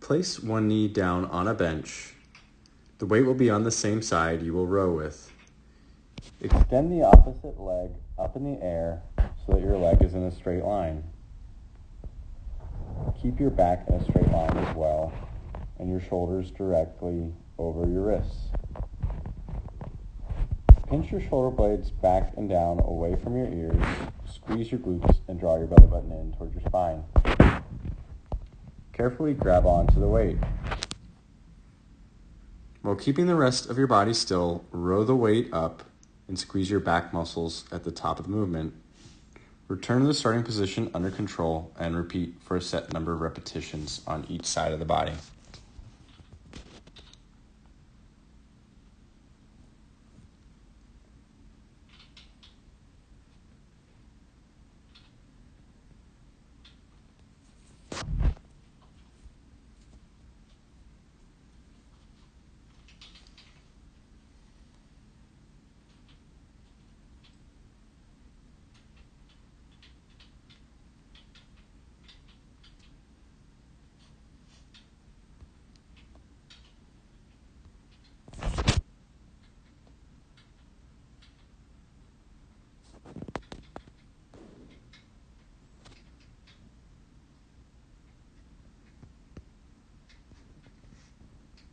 Place one knee down on a bench. The weight will be on the same side you will row with. Extend the opposite leg up in the air so that your leg is in a straight line. Keep your back in a straight line as well, and your shoulders directly over your wrists. Pinch your shoulder blades back and down away from your ears. Squeeze your glutes and draw your belly button in towards your spine. Carefully grab onto the weight. While keeping the rest of your body still, row the weight up and squeeze your back muscles at the top of the movement. Return to the starting position under control and repeat for a set number of repetitions on each side of the body.